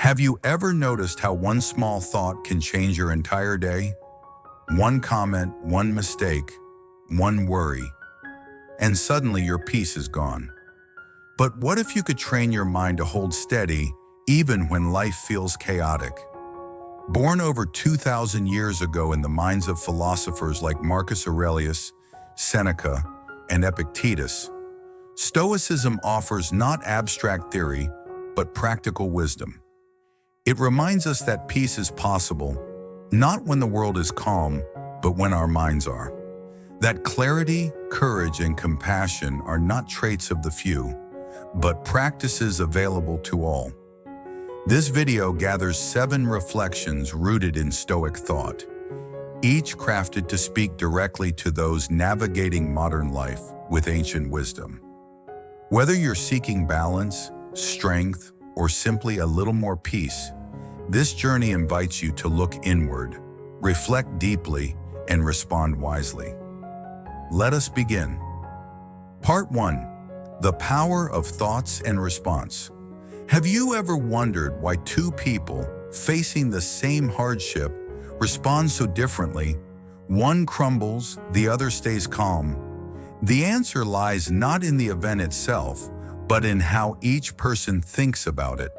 Have you ever noticed how one small thought can change your entire day? One comment, one mistake, one worry, and suddenly your peace is gone. But what if you could train your mind to hold steady even when life feels chaotic? Born over 2,000 years ago in the minds of philosophers like Marcus Aurelius, Seneca, and Epictetus, Stoicism offers not abstract theory, but practical wisdom. It reminds us that peace is possible, not when the world is calm, but when our minds are. That clarity, courage, and compassion are not traits of the few, but practices available to all. This video gathers 7 reflections rooted in Stoic thought, each crafted to speak directly to those navigating modern life with ancient wisdom. Whether you're seeking balance, strength, or simply a little more peace, this journey invites you to look inward, reflect deeply, and respond wisely. Let us begin. Part 1. The power of thoughts and response. Have you ever wondered why two people facing the same hardship respond so differently? One crumbles, the other stays calm. The answer lies not in the event itself, but in how each person thinks about it.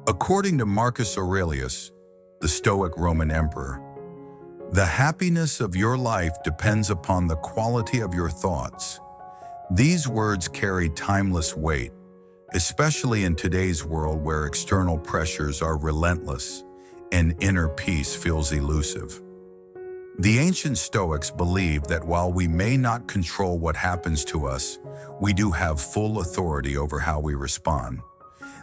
According to Marcus Aurelius, the Stoic Roman emperor, the happiness of your life depends upon the quality of your thoughts. These words carry timeless weight, especially in today's world where external pressures are relentless and inner peace feels elusive. The ancient Stoics believed that while we may not control what happens to us, we do have full authority over how we respond.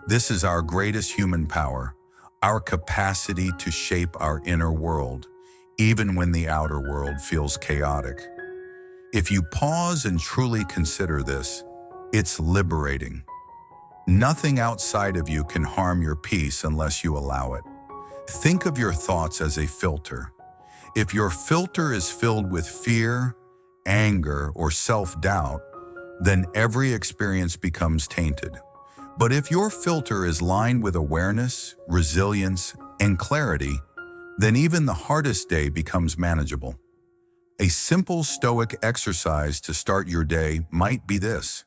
This is our greatest human power, our capacity to shape our inner world, even when the outer world feels chaotic. If you pause and truly consider this, it's liberating. Nothing outside of you can harm your peace unless you allow it. Think of your thoughts as a filter. If your filter is filled with fear, anger, or self-doubt, then every experience becomes tainted. But if your filter is lined with awareness, resilience, and clarity, then even the hardest day becomes manageable. A simple Stoic exercise to start your day might be this.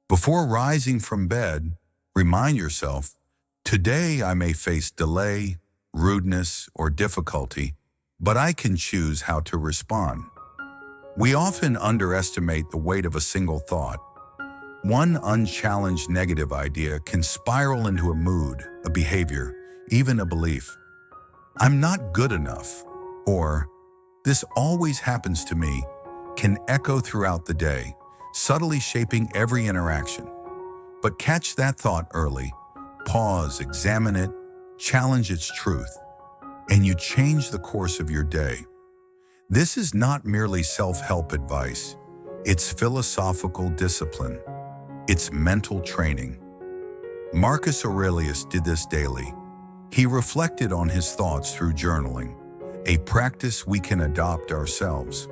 Before rising from bed, remind yourself, today I may face delay, rudeness, or difficulty, but I can choose how to respond. We often underestimate the weight of a single thought. One unchallenged negative idea can spiral into a mood, a behavior, even a belief. I'm not good enough, or this always happens to me, can echo throughout the day, subtly shaping every interaction. But catch that thought early, pause, examine it, challenge its truth, and you change the course of your day. This is not merely self-help advice, it's philosophical discipline. It's mental training. Marcus Aurelius did this daily. He reflected on his thoughts through journaling, a practice we can adopt ourselves.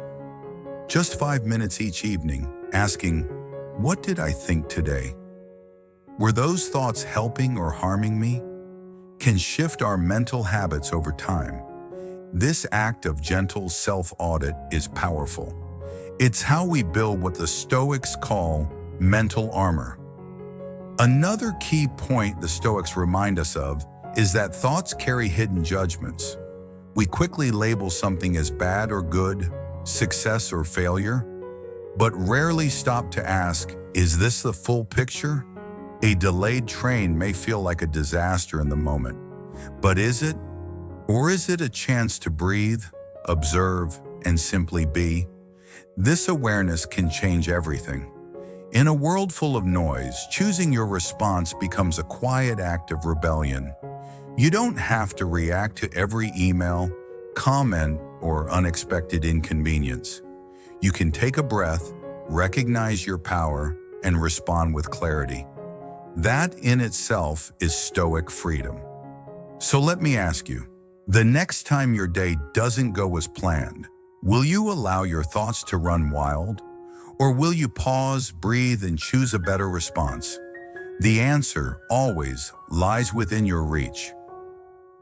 Just 5 minutes each evening, asking, what did I think today? Were those thoughts helping or harming me? Can shift our mental habits over time. This act of gentle self-audit is powerful. It's how we build what the Stoics call mental armor. Another key point the Stoics remind us of is that thoughts carry hidden judgments. We quickly label something as bad or good, success or failure, but rarely stop to ask, is this the full picture? A delayed train may feel like a disaster in the moment, but is it? Or is it a chance to breathe, observe, and simply be? This awareness can change everything. In a world full of noise, choosing your response becomes a quiet act of rebellion. You don't have to react to every email, comment, or unexpected inconvenience. You can take a breath, recognize your power, and respond with clarity. That in itself is Stoic freedom. So let me ask you, the next time your day doesn't go as planned, will you allow your thoughts to run wild? Or will you pause, breathe, and choose a better response? The answer always lies within your reach.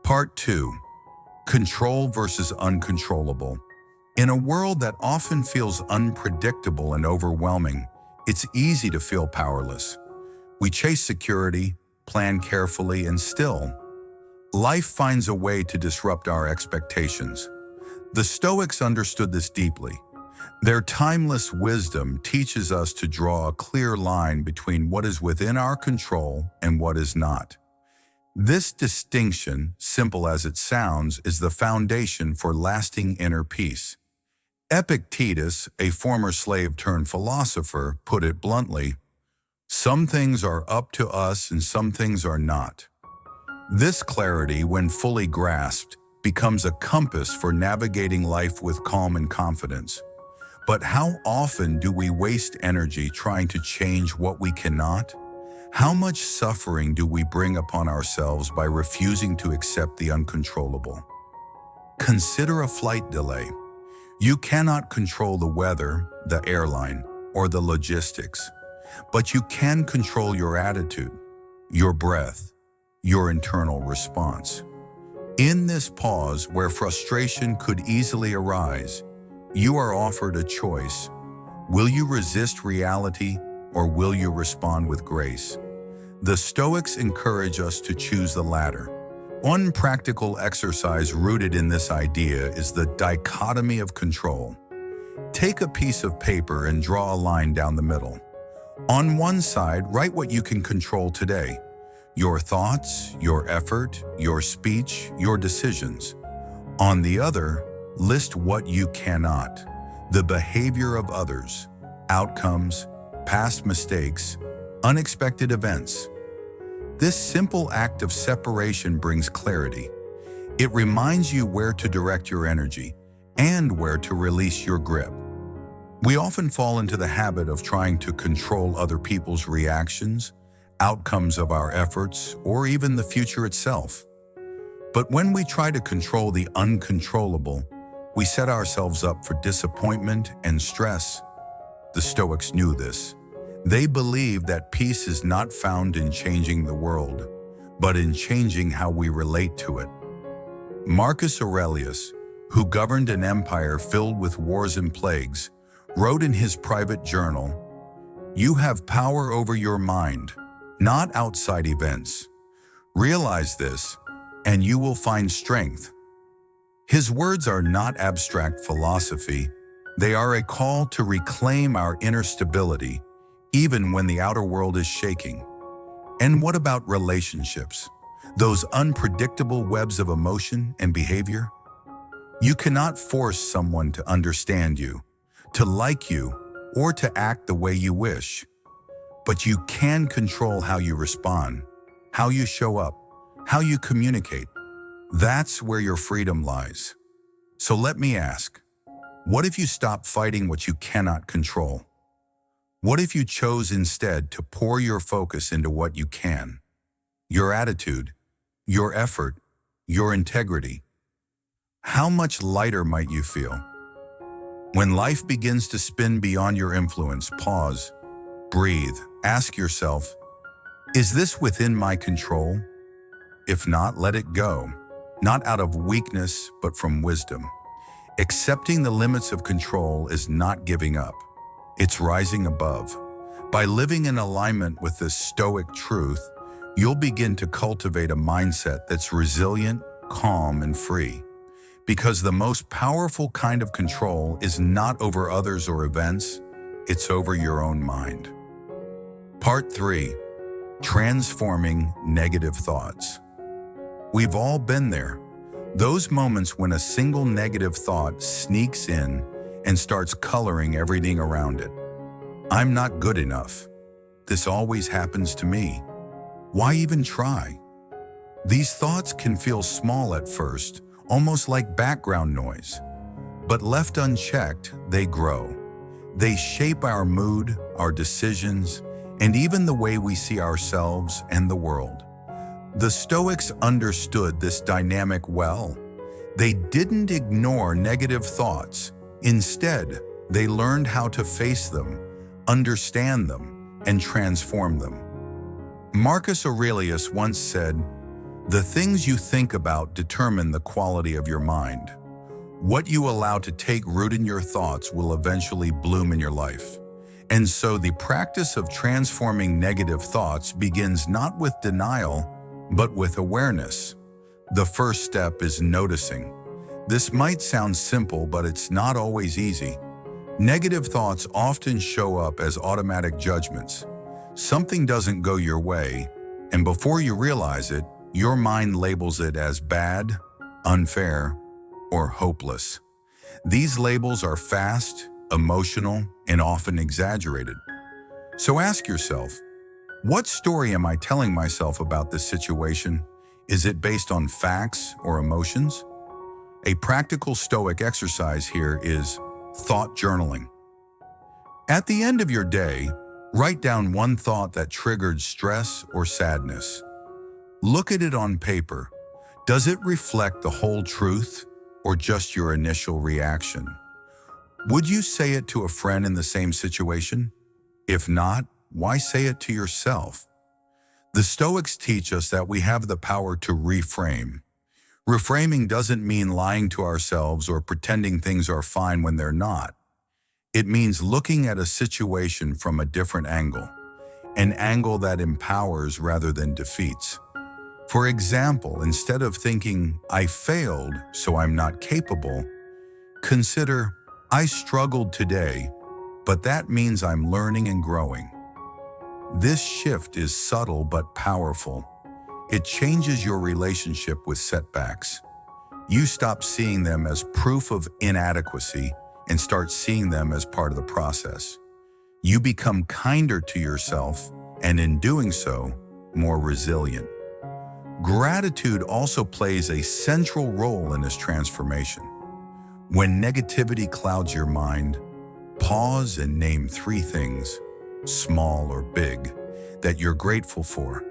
Part 2. Control versus uncontrollable. In a world that often feels unpredictable and overwhelming, it's easy to feel powerless. We chase security, plan carefully, and still, life finds a way to disrupt our expectations. The Stoics understood this deeply. Their timeless wisdom teaches us to draw a clear line between what is within our control and what is not. This distinction, simple as it sounds, is the foundation for lasting inner peace. Epictetus, a former slave-turned-philosopher, put it bluntly, "Some things are up to us and some things are not." This clarity, when fully grasped, becomes a compass for navigating life with calm and confidence. But how often do we waste energy trying to change what we cannot? How much suffering do we bring upon ourselves by refusing to accept the uncontrollable? Consider a flight delay. You cannot control the weather, the airline, or the logistics, but you can control your attitude, your breath, your internal response. In this pause where frustration could easily arise, you are offered a choice. Will you resist reality or will you respond with grace? The Stoics encourage us to choose the latter. One practical exercise rooted in this idea is the dichotomy of control. Take a piece of paper and draw a line down the middle. On one side, write what you can control today: your thoughts, your effort, your speech, your decisions. On the other, list what you cannot: the behavior of others, outcomes, past mistakes, unexpected events. This simple act of separation brings clarity. It reminds you where to direct your energy and where to release your grip. We often fall into the habit of trying to control other people's reactions, outcomes of our efforts, or even the future itself. But when we try to control the uncontrollable, we set ourselves up for disappointment and stress. The Stoics knew this. They believed that peace is not found in changing the world, but in changing how we relate to it. Marcus Aurelius, who governed an empire filled with wars and plagues, wrote in his private journal, "You have power over your mind, not outside events. Realize this, and you will find strength." His words are not abstract philosophy. They are a call to reclaim our inner stability, even when the outer world is shaking. And what about relationships? Those unpredictable webs of emotion and behavior? You cannot force someone to understand you, to like you, or to act the way you wish. But you can control how you respond, how you show up, how you communicate. That's where your freedom lies. So let me ask, what if you stop fighting what you cannot control? What if you chose instead to pour your focus into what you can? Your attitude, your effort, your integrity. How much lighter might you feel? When life begins to spin beyond your influence, pause, breathe, ask yourself, is this within my control? If not, let it go, not out of weakness, but from wisdom. Accepting the limits of control is not giving up. It's rising above. By living in alignment with this Stoic truth, you'll begin to cultivate a mindset that's resilient, calm, and free. Because the most powerful kind of control is not over others or events, it's over your own mind. Part 3. Transforming negative thoughts. We've all been there. Those moments when a single negative thought sneaks in and starts coloring everything around it. I'm not good enough. This always happens to me. Why even try? These thoughts can feel small at first, almost like background noise. But left unchecked, they grow. They shape our mood, our decisions, and even the way we see ourselves and the world. The Stoics understood this dynamic well. They didn't ignore negative thoughts. Instead, they learned how to face them, understand them, and transform them. Marcus Aurelius once said, The things you think about determine the quality of your mind. What you allow to take root in your thoughts will eventually bloom in your life. And so the practice of transforming negative thoughts begins not with denial, but with awareness. The first step is noticing. This might sound simple, but it's not always easy. Negative thoughts often show up as automatic judgments. Something doesn't go your way, and before you realize it, your mind labels it as bad, unfair, or hopeless. These labels are fast, emotional, and often exaggerated. So ask yourself, what story am I telling myself about this situation? Is it based on facts or emotions? A practical Stoic exercise here is thought journaling. At the end of your day, write down one thought that triggered stress or sadness. Look at it on paper. Does it reflect the whole truth or just your initial reaction? Would you say it to a friend in the same situation? If not, why say it to yourself? The Stoics teach us that we have the power to reframe. Reframing doesn't mean lying to ourselves or pretending things are fine when they're not. It means looking at a situation from a different angle, an angle that empowers rather than defeats. For example, instead of thinking, I failed, so I'm not capable, consider, I struggled today, but that means I'm learning and growing. This shift is subtle but powerful. It changes your relationship with setbacks. You stop seeing them as proof of inadequacy and start seeing them as part of the process. You become kinder to yourself and in doing so, more resilient. Gratitude also plays a central role in this transformation. When negativity clouds your mind, pause and name 3 things, small or big, that you're grateful for.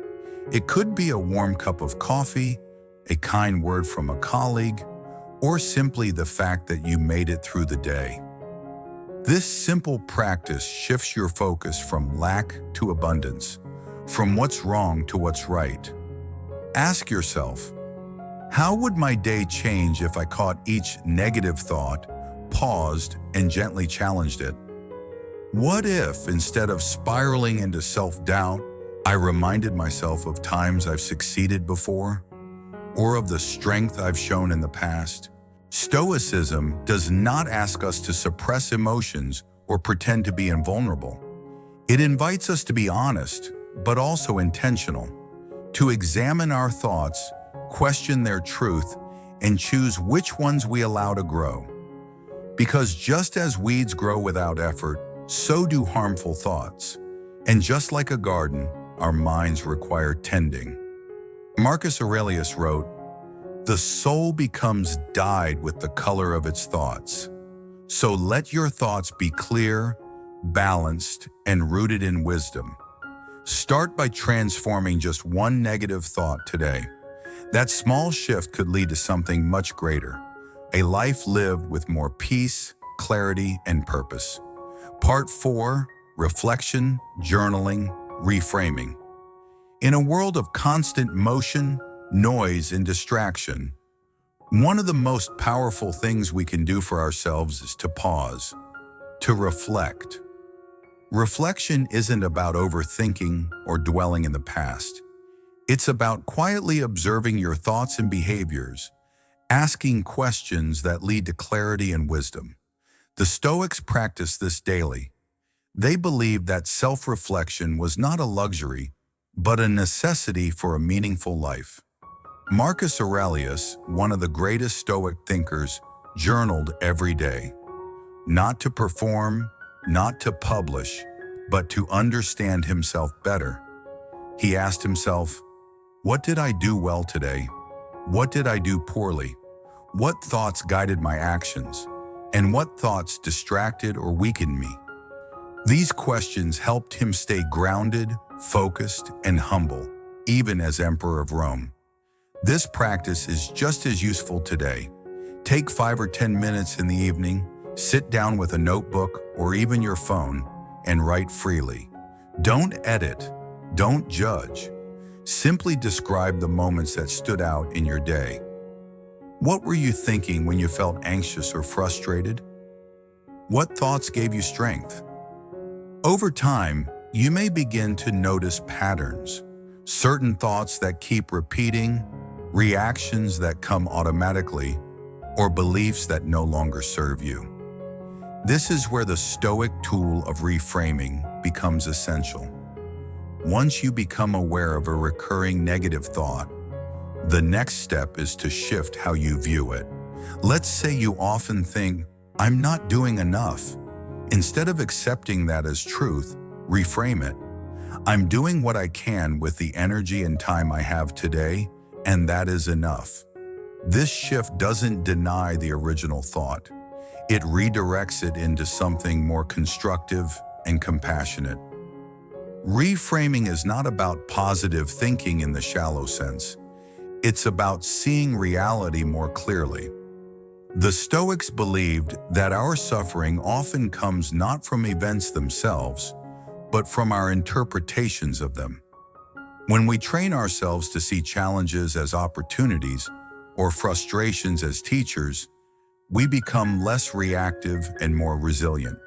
It could be a warm cup of coffee, a kind word from a colleague, or simply the fact that you made it through the day. This simple practice shifts your focus from lack to abundance, from what's wrong to what's right. Ask yourself, how would my day change if I caught each negative thought, paused, and gently challenged it? What if, instead of spiraling into self-doubt, I reminded myself of times I've succeeded before, or of the strength I've shown in the past? Stoicism does not ask us to suppress emotions or pretend to be invulnerable. It invites us to be honest, but also intentional, to examine our thoughts, question their truth, and choose which ones we allow to grow. Because just as weeds grow without effort, so do harmful thoughts. And just like a garden, our minds require tending. Marcus Aurelius wrote, "The soul becomes dyed with the color of its thoughts. So let your thoughts be clear, balanced, and rooted in wisdom." Start by transforming just one negative thought today. That small shift could lead to something much greater, a life lived with more peace, clarity, and purpose. Part 4, Reflection, Journaling, Reframing. In a world of constant motion, noise, and distraction, one of the most powerful things we can do for ourselves is to pause, to reflect. Reflection isn't about overthinking or dwelling in the past. It's about quietly observing your thoughts and behaviors, asking questions that lead to clarity and wisdom. The Stoics practice this daily. They believed that self-reflection was not a luxury, but a necessity for a meaningful life. Marcus Aurelius, one of the greatest Stoic thinkers, journaled every day. Not to perform, not to publish, but to understand himself better. He asked himself, what did I do well today? What did I do poorly? What thoughts guided my actions? And what thoughts distracted or weakened me? These questions helped him stay grounded, focused, and humble, even as Emperor of Rome. This practice is just as useful today. Take 5 or 10 minutes in the evening, sit down with a notebook or even your phone, and write freely. Don't edit, don't judge. Simply describe the moments that stood out in your day. What were you thinking when you felt anxious or frustrated? What thoughts gave you strength? Over time, you may begin to notice patterns, certain thoughts that keep repeating, reactions that come automatically, or beliefs that no longer serve you. This is where the Stoic tool of reframing becomes essential. Once you become aware of a recurring negative thought, the next step is to shift how you view it. Let's say you often think, "I'm not doing enough." Instead of accepting that as truth, reframe it. "I'm doing what I can with the energy and time I have today, and that is enough." This shift doesn't deny the original thought. It redirects it into something more constructive and compassionate. Reframing is not about positive thinking in the shallow sense. It's about seeing reality more clearly. The Stoics believed that our suffering often comes not from events themselves, but from our interpretations of them. When we train ourselves to see challenges as opportunities or frustrations as teachers, we become less reactive and more resilient.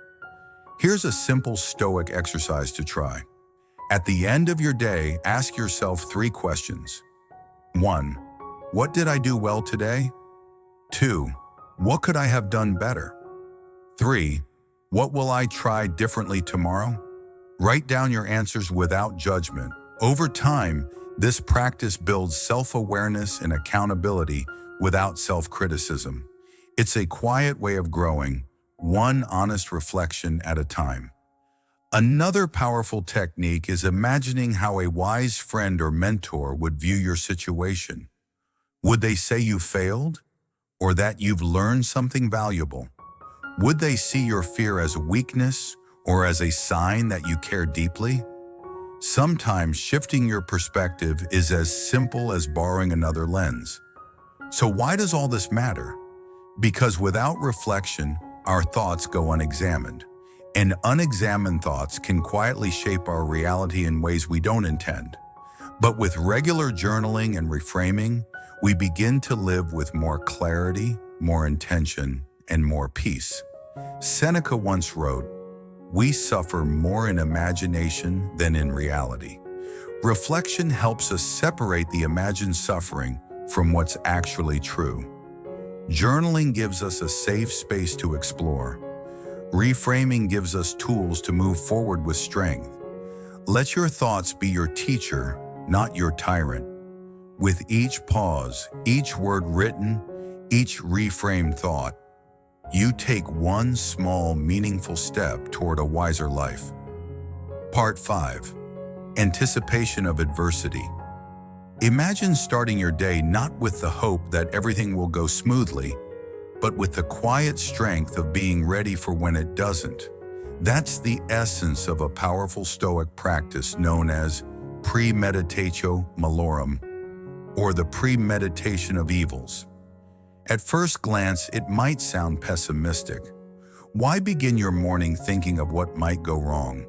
Here's a simple Stoic exercise to try. At the end of your day, ask yourself 3 questions. 1. What did I do well today? 2. What could I have done better? 3. What will I try differently tomorrow? Write down your answers without judgment. Over time, this practice builds self-awareness and accountability without self-criticism. It's a quiet way of growing, one honest reflection at a time. Another powerful technique is imagining how a wise friend or mentor would view your situation. Would they say you failed, or that you've learned something valuable? Would they see your fear as a weakness or as a sign that you care deeply? Sometimes shifting your perspective is as simple as borrowing another lens. So why does all this matter? Because without reflection, our thoughts go unexamined. And unexamined thoughts can quietly shape our reality in ways we don't intend. But with regular journaling and reframing, we begin to live with more clarity, more intention, and more peace. Seneca once wrote, "We suffer more in imagination than in reality." Reflection helps us separate the imagined suffering from what's actually true. Journaling gives us a safe space to explore. Reframing gives us tools to move forward with strength. Let your thoughts be your teacher, not your tyrant. With each pause, each word written, each reframed thought, you take one small, meaningful step toward a wiser life. Part 5. Anticipation of adversity. Imagine starting your day not with the hope that everything will go smoothly, but with the quiet strength of being ready for when it doesn't. That's the essence of a powerful Stoic practice known as premeditatio malorum, or the premeditation of evils. At first glance, it might sound pessimistic. Why begin your morning thinking of what might go wrong?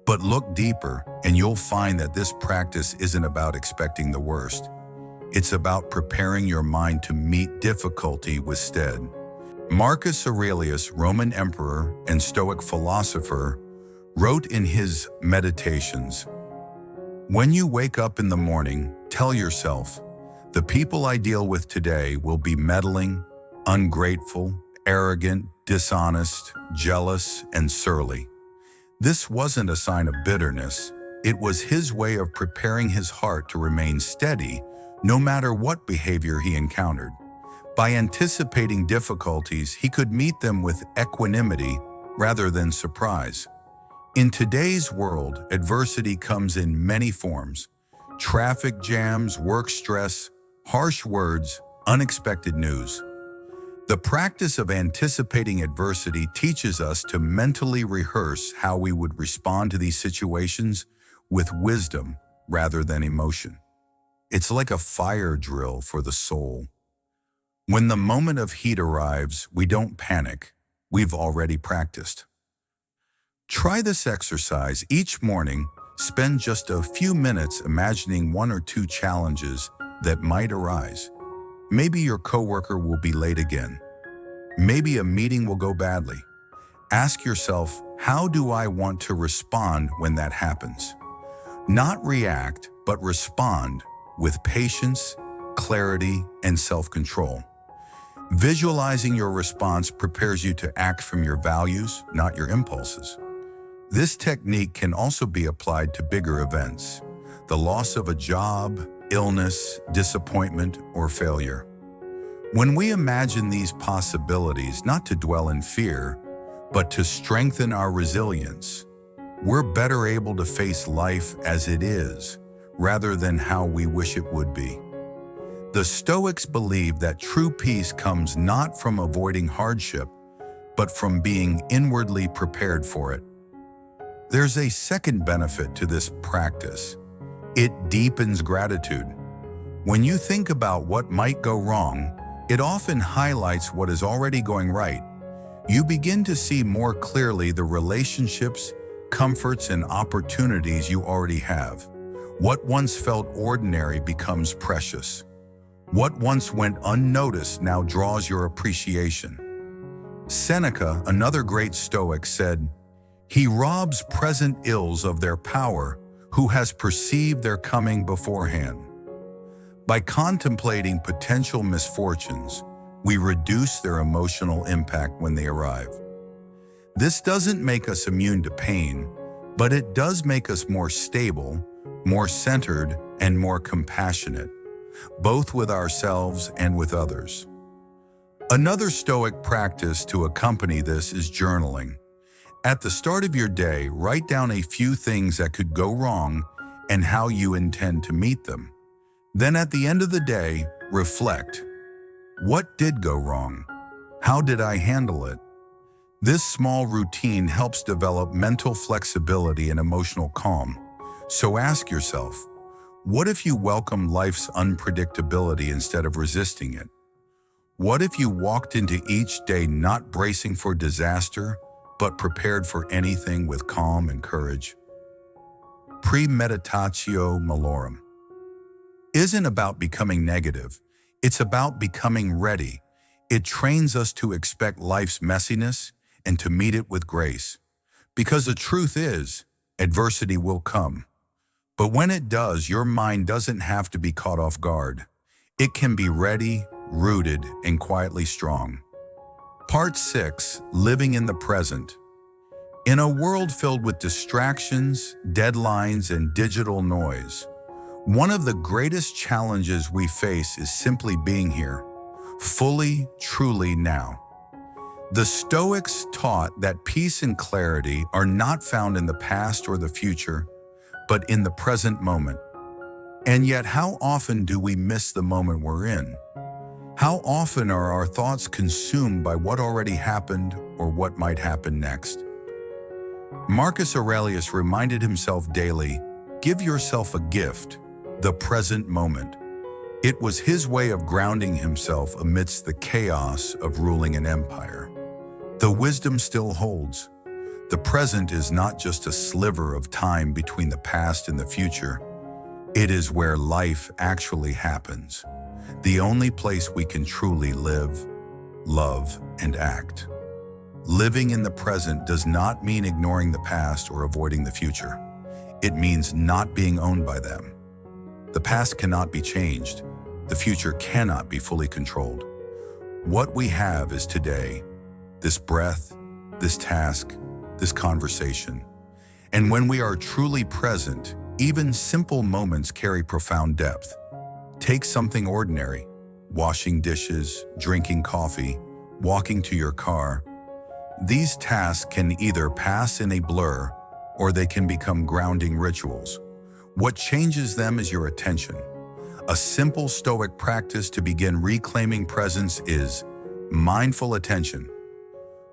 But look deeper, and you'll find that this practice isn't about expecting the worst. It's about preparing your mind to meet difficulty with stead. Marcus Aurelius, Roman emperor and Stoic philosopher, wrote in his Meditations, "When you wake up in the morning, tell yourself, the people I deal with today will be meddling, ungrateful, arrogant, dishonest, jealous, and surly." This wasn't a sign of bitterness. It was his way of preparing his heart to remain steady no matter what behavior he encountered. By anticipating difficulties, he could meet them with equanimity rather than surprise. In today's world, adversity comes in many forms: traffic jams, work stress, harsh words, unexpected news. The practice of anticipating adversity teaches us to mentally rehearse how we would respond to these situations with wisdom rather than emotion. It's like a fire drill for the soul. When the moment of heat arrives, we don't panic. We've already practiced. Try this exercise each morning. Spend just a few minutes imagining one or two challenges that might arise. Maybe your coworker will be late again. Maybe a meeting will go badly. Ask yourself, how do I want to respond when that happens? Not react, but respond with patience, clarity, and self-control. Visualizing your response prepares you to act from your values, not your impulses. This technique can also be applied to bigger events, the loss of a job, illness, disappointment, or failure. When we imagine these possibilities, not to dwell in fear, but to strengthen our resilience, we're better able to face life as it is, rather than how we wish it would be. The Stoics believe that true peace comes not from avoiding hardship, but from being inwardly prepared for it. There's a second benefit to this practice. It deepens gratitude. When you think about what might go wrong, it often highlights what is already going right. You begin to see more clearly the relationships, comforts, and opportunities you already have. What once felt ordinary becomes precious. What once went unnoticed now draws your appreciation. Seneca, another great Stoic, said, "He robs present ills of their power who has perceived their coming beforehand." By contemplating potential misfortunes, we reduce their emotional impact when they arrive. This doesn't make us immune to pain, but it does make us more stable, more centered, and more compassionate, both with ourselves and with others. Another Stoic practice to accompany this is journaling. At the start of your day, write down a few things that could go wrong and how you intend to meet them. Then at the end of the day, reflect. What did go wrong? How did I handle it? This small routine helps develop mental flexibility and emotional calm. So ask yourself, what if you welcome life's unpredictability instead of resisting it? What if you walked into each day not bracing for disaster, but prepared for anything with calm and courage? Premeditatio malorum isn't about becoming negative. It's about becoming ready. It trains us to expect life's messiness and to meet it with grace. Because the truth is, adversity will come. But when it does, your mind doesn't have to be caught off guard. It can be ready, rooted, and quietly strong. Part 6, Living in the Present. In a world filled with distractions, deadlines, and digital noise, one of the greatest challenges we face is simply being here, fully, truly now. The Stoics taught that peace and clarity are not found in the past or the future, but in the present moment. And yet, how often do we miss the moment we're in? How often are our thoughts consumed by what already happened or what might happen next? Marcus Aurelius reminded himself daily, give yourself a gift, the present moment. It was his way of grounding himself amidst the chaos of ruling an empire. The wisdom still holds. The present is not just a sliver of time between the past and the future. It is where life actually happens, the only place we can truly live, love, and act. Living in the present does not mean ignoring the past or avoiding the future. It means not being owned by them. The past cannot be changed. The future cannot be fully controlled. What we have is today, this breath, this task, this conversation. And when we are truly present, even simple moments carry profound depth. Take something ordinary, washing dishes, drinking coffee, walking to your car. These tasks can either pass in a blur or they can become grounding rituals. What changes them is your attention. A simple Stoic practice to begin reclaiming presence is mindful attention.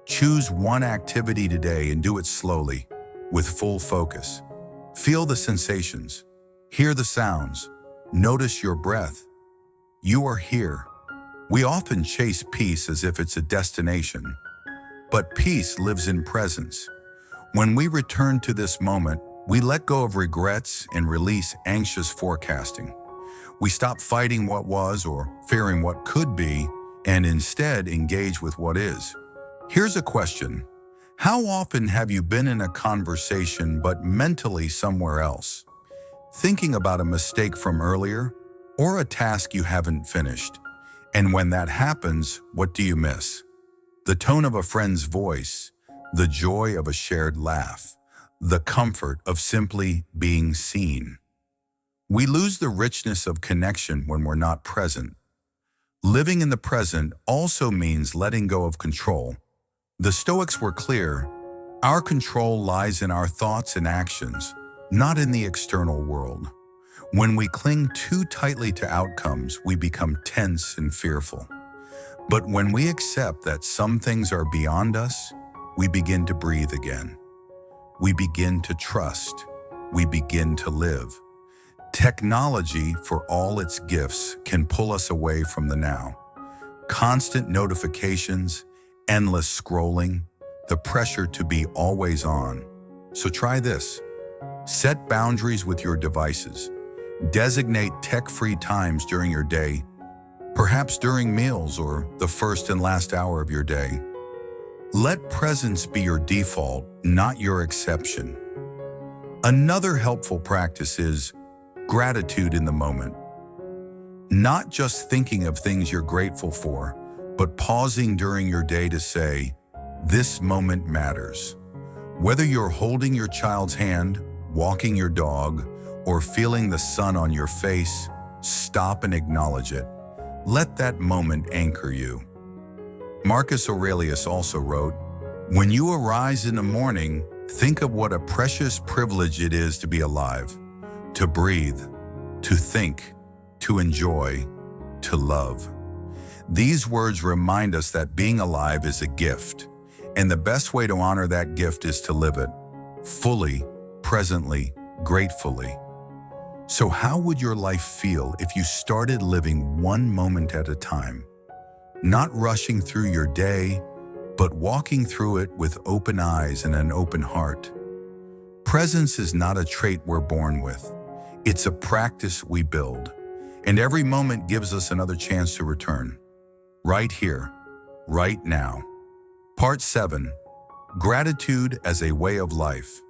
Choose one activity today and do it slowly, with full focus. Feel the sensations, hear the sounds, notice your breath. You are here. We often chase peace as if it's a destination, but peace lives in presence. When we return to this moment, We let go of regrets and release anxious forecasting. We stop fighting what was or fearing what could be and instead engage with what is. Here's a question. How often have you been in a conversation but mentally somewhere else? Thinking about a mistake from earlier or a task you haven't finished? And when that happens, what do you miss? The tone of a friend's voice, the joy of a shared laugh, the comfort of simply being seen. We lose the richness of connection when we're not present. Living in the present also means letting go of control. The Stoics were clear. Our control lies in our thoughts and actions, not in the external world. When we cling too tightly to outcomes, we become tense and fearful. But when we accept that some things are beyond us, we begin to breathe again. We begin to trust. We begin to live. Technology, for all its gifts, can pull us away from the now. Constant notifications, endless scrolling, the pressure to be always on. So try this. Set boundaries with your devices. Designate tech-free times during your day, perhaps during meals or the first and last hour of your day. Let presence be your default, not your exception. Another helpful practice is gratitude in the moment. Not just thinking of things you're grateful for, but pausing during your day to say, this moment matters. Whether you're holding your child's hand, walking your dog, or feeling the sun on your face, stop and acknowledge it. Let that moment anchor you. Marcus Aurelius also wrote, when you arise in the morning, think of what a precious privilege it is to be alive, to breathe, to think, to enjoy, to love. These words remind us that being alive is a gift, and the best way to honor that gift is to live it, fully, presently, gratefully. So how would your life feel if you started living one moment at a time? Not rushing through your day, but walking through it with open eyes and an open heart. Presence is not a trait we're born with. It's a practice we build, and every moment gives us another chance to return. Right here, right now. Part 7. Gratitude as a way of life.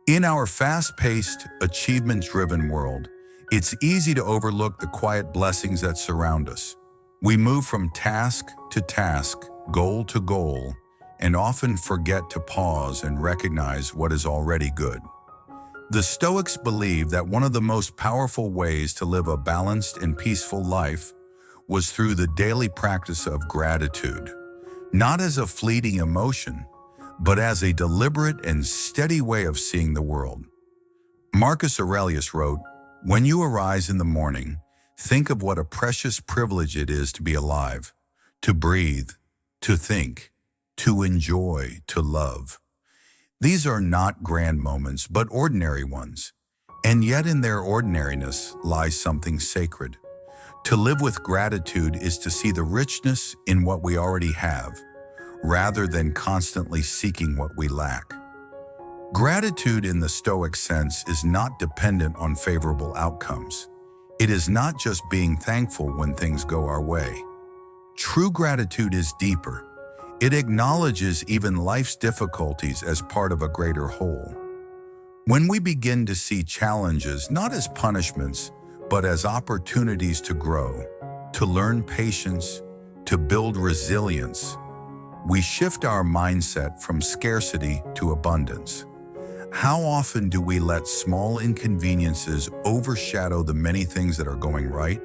In our fast-paced, achievement-driven world, it's easy to overlook the quiet blessings that surround us. We move from task to task, goal to goal, and often forget to pause and recognize what is already good. The Stoics believed that one of the most powerful ways to live a balanced and peaceful life was through the daily practice of gratitude, not as a fleeting emotion, but as a deliberate and steady way of seeing the world. Marcus Aurelius wrote, when you arise in the morning, think of what a precious privilege it is to be alive, to breathe, to think, to enjoy, to love. These are not grand moments, but ordinary ones. And yet in their ordinariness lies something sacred. To live with gratitude is to see the richness in what we already have, rather than constantly seeking what we lack. Gratitude in the Stoic sense is not dependent on favorable outcomes. It is not just being thankful when things go our way. True gratitude is deeper. It acknowledges even life's difficulties as part of a greater whole. When we begin to see challenges not as punishments, but as opportunities to grow, to learn patience, to build resilience, we shift our mindset from scarcity to abundance. How often do we let small inconveniences overshadow the many things that are going right?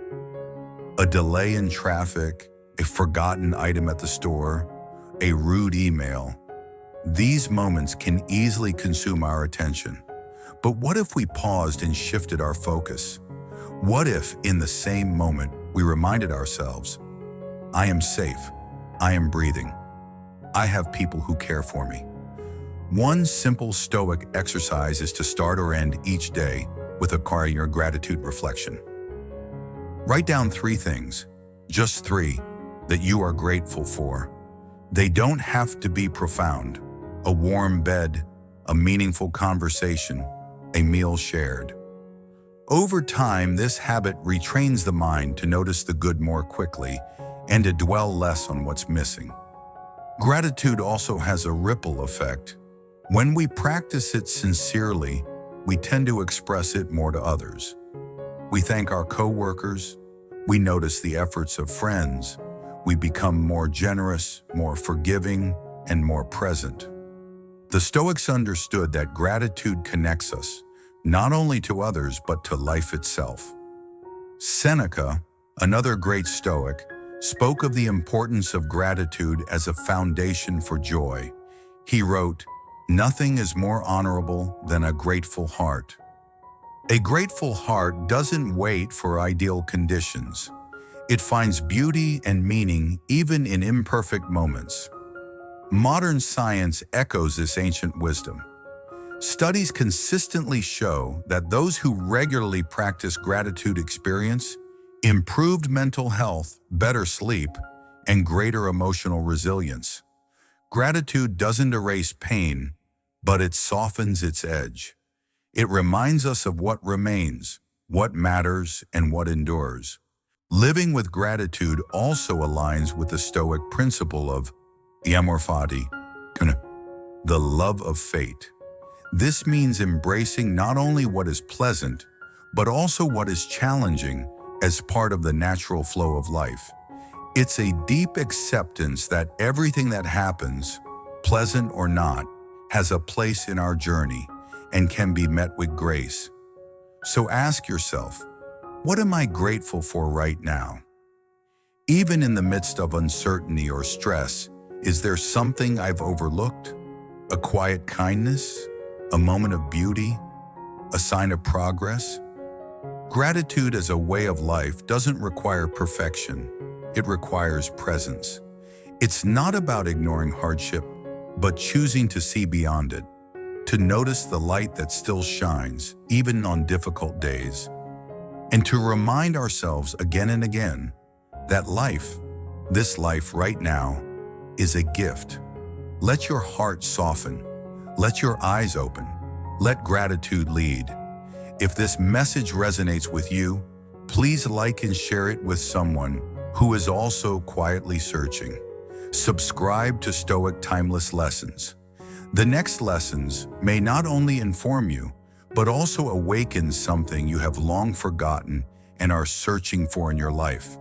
A delay in traffic, a forgotten item at the store, a rude email. These moments can easily consume our attention. But what if we paused and shifted our focus? What if, in the same moment, we reminded ourselves, I am safe, I am breathing, I have people who care for me. One simple Stoic exercise is to start or end each day with a gratitude reflection. Write down 3 things, just 3, that you are grateful for. They don't have to be profound. A warm bed, a meaningful conversation, a meal shared. Over time, this habit retrains the mind to notice the good more quickly and to dwell less on what's missing. Gratitude also has a ripple effect. When we practice it sincerely, we tend to express it more to others. We thank our coworkers, we notice the efforts of friends, we become more generous, more forgiving, and more present. The Stoics understood that gratitude connects us, not only to others but to life itself. Seneca, another great Stoic, spoke of the importance of gratitude as a foundation for joy. He wrote, "Nothing is more honorable than a grateful heart." A grateful heart doesn't wait for ideal conditions. It finds beauty and meaning even in imperfect moments. Modern science echoes this ancient wisdom. Studies consistently show that those who regularly practice gratitude experience improved mental health, better sleep, and greater emotional resilience. Gratitude doesn't erase pain, but it softens its edge. It reminds us of what remains, what matters, and what endures. Living with gratitude also aligns with the Stoic principle of amor fati, the love of fate. This means embracing not only what is pleasant, but also what is challenging as part of the natural flow of life. It's a deep acceptance that everything that happens, pleasant or not, has a place in our journey and can be met with grace. So ask yourself, what am I grateful for right now? Even in the midst of uncertainty or stress, is there something I've overlooked? A quiet kindness? A moment of beauty? A sign of progress? Gratitude as a way of life doesn't require perfection. It requires presence. It's not about ignoring hardship, but choosing to see beyond it, to notice the light that still shines, even on difficult days, and to remind ourselves again and again that life, this life right now, is a gift. Let your heart soften. Let your eyes open. Let gratitude lead. If this message resonates with you, please like and share it with someone who is also quietly searching. Subscribe to Stoic Timeless Lessons. The next lessons may not only inform you, but also awaken something you have long forgotten and are searching for in your life.